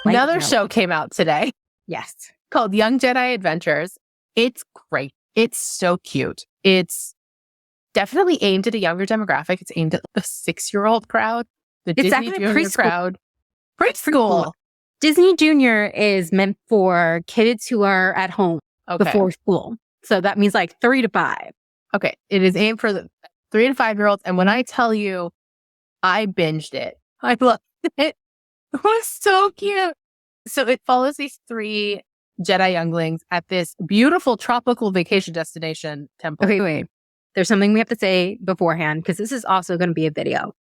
Another show came out today. Yes. Called Young Jedi Adventures. It's great. It's so cute. It's definitely aimed at a younger demographic. It's aimed at the 6-year-old crowd, the It's Disney actually Junior crowd. Preschool. Disney Junior is meant for kids who are at home before school. So that means like 3 to 5. Okay. It is aimed for the 3 to 5-year-olds. And when I tell you, I binged it. I loved it. It was so cute. So it follows these 3 Jedi younglings at this beautiful tropical vacation destination temple. Okay, wait. There's something we have to say beforehand because this is also going to be a video.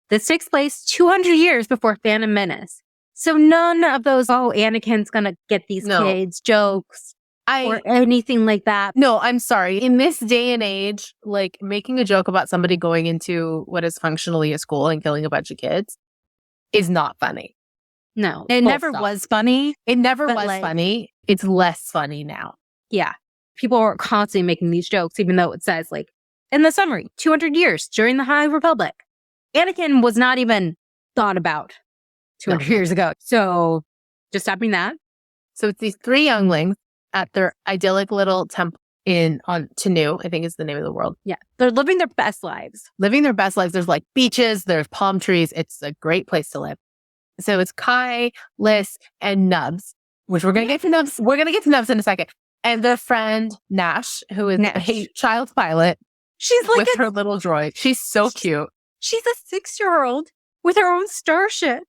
This takes place 200 years before Phantom Menace. So none of those, Anakin's going to get these kids jokes or anything like that. No, I'm sorry. In this day and age, like making a joke about somebody going into what is functionally a school and killing a bunch of kids is not funny. No, it never was funny. It never was funny. It's less funny now. Yeah. People are constantly making these jokes, even though it says, like, in the summary, 200 years during the High Republic. Anakin was not even thought about 200 years ago. So just stopping that. So it's these 3 younglings at their idyllic little temple on Tanu, I think is the name of the world. Yeah. They're living their best lives. Living their best lives. There's like beaches, there's palm trees. It's a great place to live. So it's Kai, Lys, and Nubs, which we're going to get to Nubs. We're going to get to Nubs in a second. And their friend, Nash, who is a child pilot. She's like with her little droid. She's so cute. She's a 6-year-old with her own starship.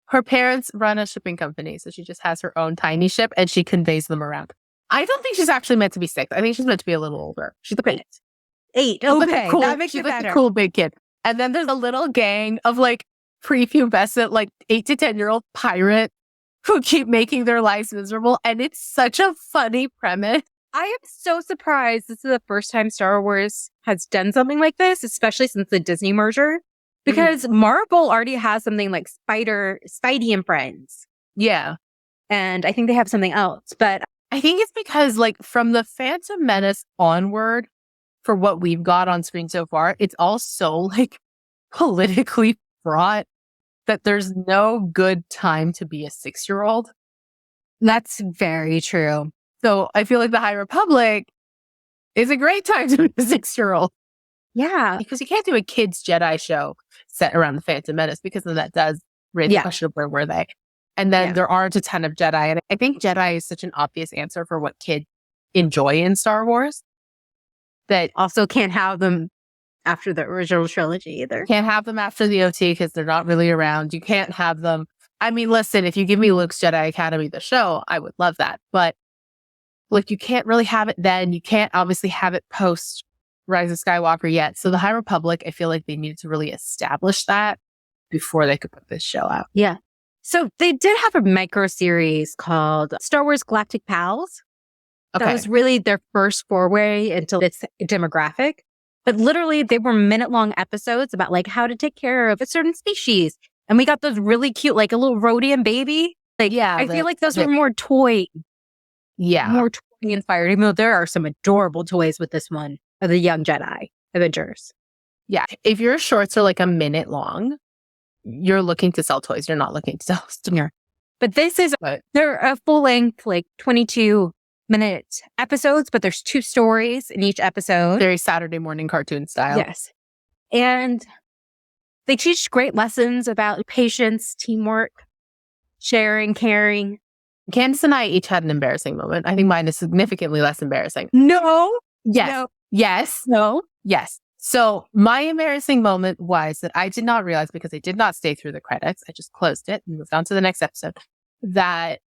Her parents run a shipping company, so she just has her own tiny ship and she conveys them around. I don't think she's actually meant to be 6. I think she's meant to be a little older. She's like 8. Okay, cool, that makes it better. She's a cool big kid. And then there's a little gang of like prepubescent, like 8 to 10-year-old pirate who keep making their lives miserable. And it's such a funny premise. I am so surprised this is the first time Star Wars has done something like this, especially since the Disney merger. Because Marvel already has something like Spidey and Friends. Yeah. And I think they have something else. But I think it's because like from the Phantom Menace onward, for what we've got on screen so far, it's all so like politically fraught that there's no good time to be a 6-year-old. That's very true. So I feel like the High Republic is a great time to be a 6-year-old. Yeah. Because you can't do a kids' Jedi show set around the Phantom Menace because then that does raise the question of where were they. And then there aren't a ton of Jedi. And I think Jedi is such an obvious answer for what kids enjoy in Star Wars. That also can't have them after the original trilogy either. Can't have them after the OT because they're not really around. You can't have them. I mean, listen, if you give me Luke's Jedi Academy, the show, I would love that. But like, you can't really have it then. You can't obviously have it post Rise of Skywalker yet. So the High Republic, I feel like they needed to really establish that before they could put this show out. Yeah. So they did have a micro series called Star Wars Galactic Pals. Okay. That was really their first foray into this demographic. But literally, they were minute-long episodes about like how to take care of a certain species. And we got those really cute, like a little Rodian baby. Like, yeah, I feel like those were more toy. Yeah. More toy inspired, even though there are some adorable toys with this one of the Young Jedi Adventures. Yeah. If your shorts are like a minute long, you're looking to sell toys. You're not looking to sell stuff. But this is, they're a full-length, like 22-minute episodes, but there's 2 stories in each episode. Very Saturday morning cartoon style. Yes. And they teach great lessons about patience, teamwork, sharing, caring. Candace and I each had an embarrassing moment. I think mine is significantly less embarrassing. No. Yes. No. Yes. No. Yes. So my embarrassing moment was that I did not realize, because I did not stay through the credits, I just closed it and moved on to the next episode, that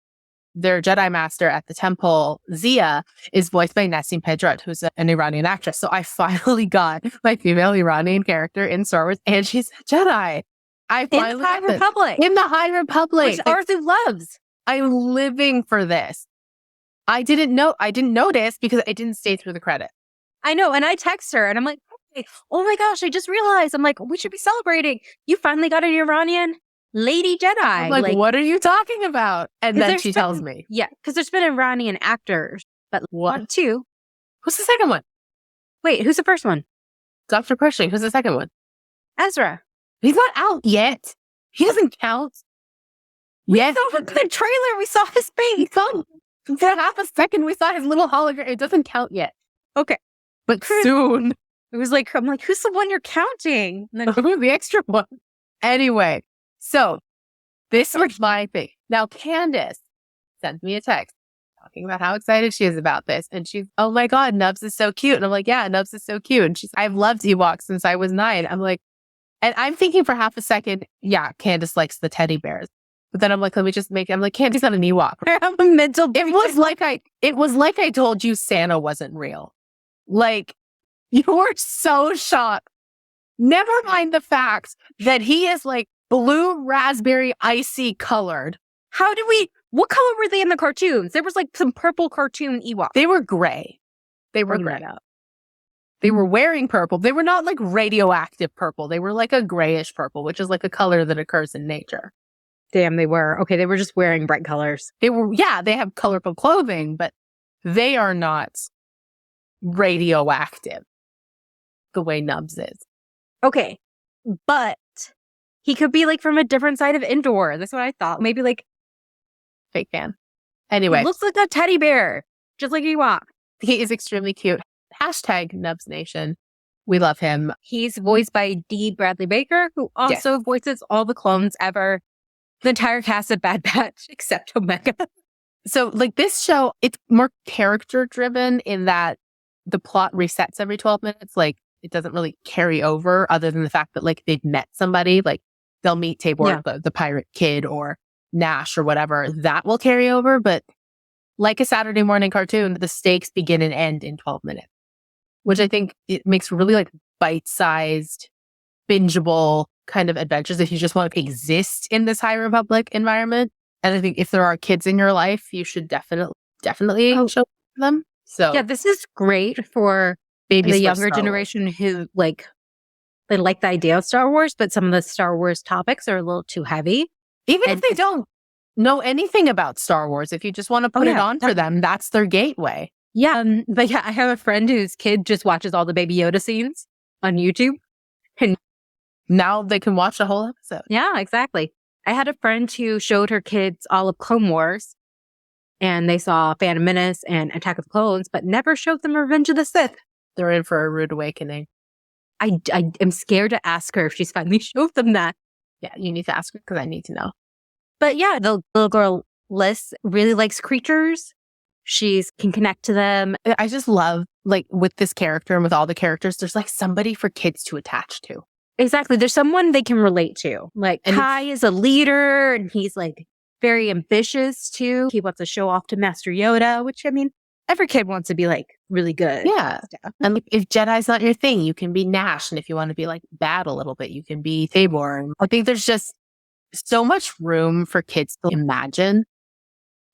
their Jedi Master at the temple, Zia, is voiced by Nassim Pedrad, who's an Iranian actress. So I finally got my female Iranian character in Star Wars, and she's a Jedi. In the High Republic. In the High Republic. Which Arezou loves. I'm living for this. I didn't notice because I didn't stay through the credit. I know. And I text her and I'm like, oh my gosh, I just realized. I'm like, we should be celebrating. You finally got an Iranian lady Jedi. I'm like, what are you talking about? And then she tells me. Yeah, because there's been Iranian actors, but what? 2. Who's the second one? Wait, who's the first one? Dr. Pershing. Who's the second one? Ezra. He's not out yet. He doesn't count. Yes. So in the trailer, we saw his face. For half a second, we saw his little hologram. It doesn't count yet. Okay. But soon. It was like, I'm like, who's the one you're counting? And then, who's the extra one? Anyway, so this was my thing. Now, Candace sent me a text talking about how excited she is about this. And she's, oh my God, Nubs is so cute. And I'm like, yeah, Nubs is so cute. And she's, I've loved Ewoks since I was 9. I'm like, and I'm thinking for half a second, yeah, Candace likes the teddy bears. But then I'm like, let me just make it. I'm like, Candace's not an Ewok. I'm a mental. It was like I told you Santa wasn't real. Like, you were so shocked. Never mind the fact that he is like blue, raspberry, icy colored. What color were they in the cartoons? There was like some purple cartoon Ewok. They were gray. They were gray. They were wearing purple. They were not like radioactive purple. They were like a grayish purple, which is like a color that occurs in nature. Damn, they were. Okay, they were just wearing bright colors. They have colorful clothing, but they are not radioactive the way Nubs is. Okay, but he could be like from a different side of Endor. That's what I thought. Maybe like fake fan. Anyway. He looks like a teddy bear, just like Ewok. He is extremely cute. Hashtag Nubs Nation. We love him. He's voiced by Dee Bradley Baker, who also voices all the clones ever. The entire cast of Bad Batch, except Omega. So, like, this show, it's more character-driven in that the plot resets every 12 minutes. Like, it doesn't really carry over other than the fact that, like, they've met somebody. Like, they'll meet Tabor, the pirate kid, or Nash, or whatever. That will carry over. But like a Saturday morning cartoon, the stakes begin and end in 12 minutes. Which I think it makes really, like, bite-sized, bingeable kind of adventures if you just want to exist in this High Republic environment. And I think if there are kids in your life, you should definitely show them. So yeah, this is great for the younger generation who they like the idea of Star Wars, but some of the Star Wars topics are a little too heavy. Even if they don't know anything about Star Wars, if you just want to put it on for them, that's their gateway. Yeah, but yeah, I have a friend whose kid just watches all the Baby Yoda scenes on YouTube. And now they can watch the whole episode. Yeah, exactly. I had a friend who showed her kids all of Clone Wars, and they saw Phantom Menace and Attack of the Clones, but never showed them Revenge of the Sith. They're in for a rude awakening. I am scared to ask her if she's finally showed them that. Yeah, you need to ask her because I need to know. But yeah, the little girl, Lys, really likes creatures. She can connect to them. I just love, like, with this character and with all the characters, there's like somebody for kids to attach to. Exactly. There's someone they can relate to. Like, Kai is a leader and he's like very ambitious too. He wants to show off to Master Yoda, which, I mean, every kid wants to be like really good. Yeah. And if Jedi's not your thing, you can be Nash. And if you want to be like bad a little bit, you can be Tabor. And I think there's just so much room for kids to imagine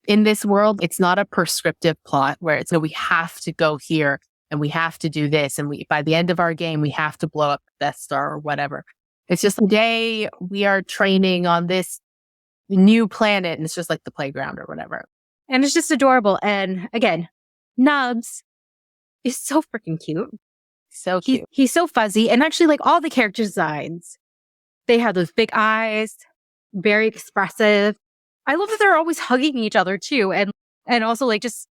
in this world. It's not a prescriptive plot where it's, we have to go here and we have to do this. And by the end of our game, we have to blow up the Death Star or whatever. It's just today we are training on this new planet. And it's just like the playground or whatever. And it's just adorable. And again, Nubs is so freaking cute. So cute. He's so fuzzy. And actually, like, all the character designs, they have those big eyes, very expressive. I love that they're always hugging each other too. And also like just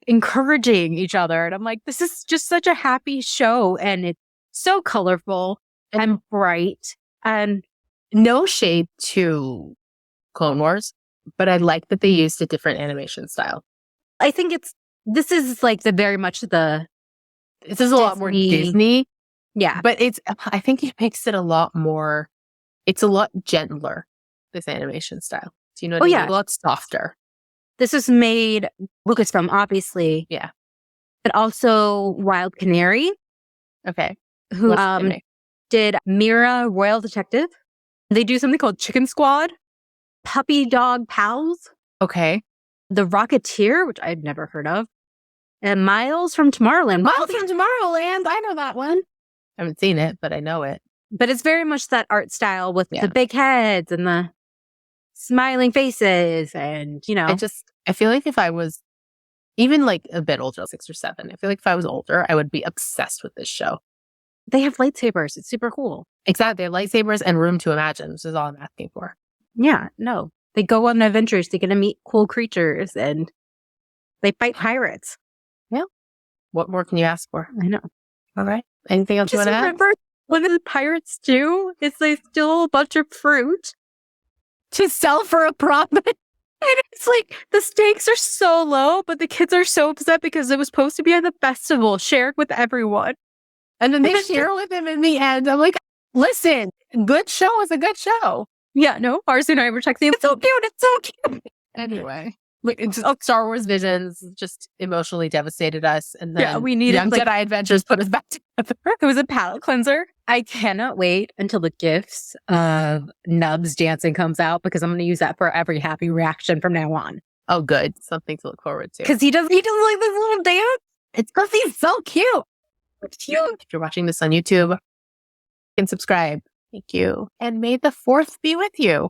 encouraging each other. And I'm like, this is just such a happy show. And it's so colorful and bright. And no shade to Clone Wars, but I like that they used a different animation style. I think this is like this is a lot more Disney. Yeah. But I think it makes it a lot more, it's a lot gentler, this animation style. Do you know what I mean? Yeah. A lot softer. This was made Lucasfilm, obviously. Yeah. But also Wild Canary. Okay. Who did Mira Royal Detective. They do something called Chicken Squad. Puppy Dog Pals. Okay. The Rocketeer, which I'd never heard of. And Miles from Tomorrowland. Miles from Tomorrowland. I know that one. I haven't seen it, but I know it. But it's very much that art style with the big heads and the smiling faces. And, you know. I feel like if I was even like a bit older, 6 or 7, I feel like if I was older, I would be obsessed with this show. They have lightsabers. It's super cool. Exactly. They have lightsabers and room to imagine, which is all I'm asking for. Yeah, no. They go on adventures to get to meet cool creatures and they fight pirates. Yeah. What more can you ask for? I know. All right. Anything else you want to add? Remember what the pirates do is they steal a bunch of fruit to sell for a profit. And it's like the stakes are so low, but the kids are so upset because it was supposed to be at the festival shared with everyone. And then they share with him in the end. I'm like, listen, good show is a good show. Yeah, no, Arezou and I were texting. It's so cute. It's so cute. Anyway, Star Wars Visions just emotionally devastated us. And then we needed Young Jedi Adventures put us back together. It was a palate cleanser. I cannot wait until the gifs of Nubs dancing comes out because I'm going to use that for every happy reaction from now on. Oh, good. Something to look forward to. Because he does like this little dance. It's because he's so cute. It's cute. If you're watching this on YouTube, you can subscribe. Thank you. And may the 4th be with you.